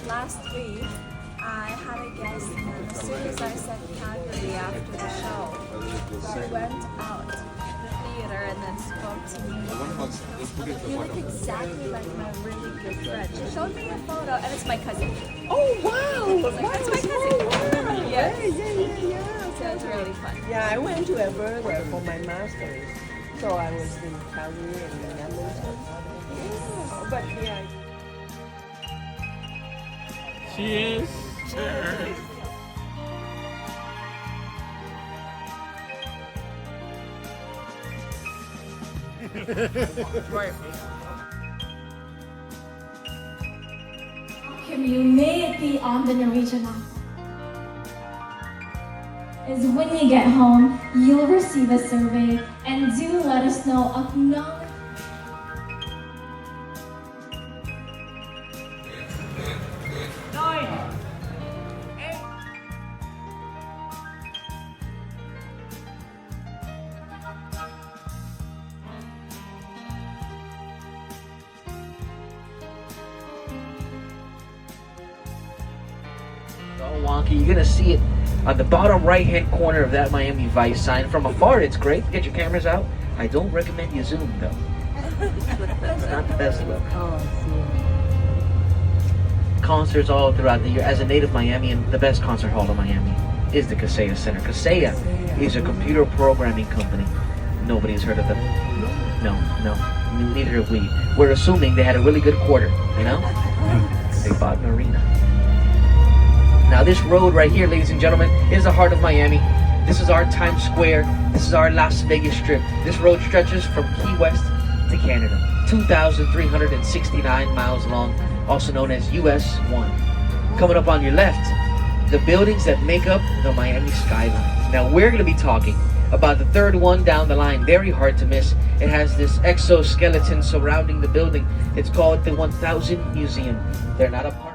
Last week, I had a guest, and as soon as I said Calgary after the show, he went out to the theater and then spoke to me. You look exactly like my really good friend. She showed me a photo, and it's my cousin. Oh wow! That's my cousin. Wow. Yes. Yeah. So it's really fun. Yeah, I went to Alberta for my master's, so I was in Calgary and Edmonton. Yeah, but yeah. Cheers. Right. You may be on the Norwegian now. Is when you get home, you'll receive a survey and do let us know of no. All wonky. You're gonna see it on the bottom right-hand corner of that Miami Vice sign. From afar, it's great. Get your cameras out. I don't recommend you zoom though. That's not the best look. Oh, I see. Concerts all throughout the year. As a native Miamian, the best concert hall in Miami is the Kaseya Center. Kaseya is a computer programming company. Nobody's heard of them. No. Neither have we. We're assuming they had a really good quarter, you know? They bought an arena. Now this road right here, ladies and gentlemen, is the heart of Miami. This is our Times Square. This is our Las Vegas Strip. This road stretches from Key West to Canada. 2,369 miles long, also known as US 1. Coming up on your left, the buildings that make up the Miami skyline. Now we're going to be talking about the third one down the line. Very hard to miss. It has this exoskeleton surrounding the building. It's called the 1000 Museum. They're not a part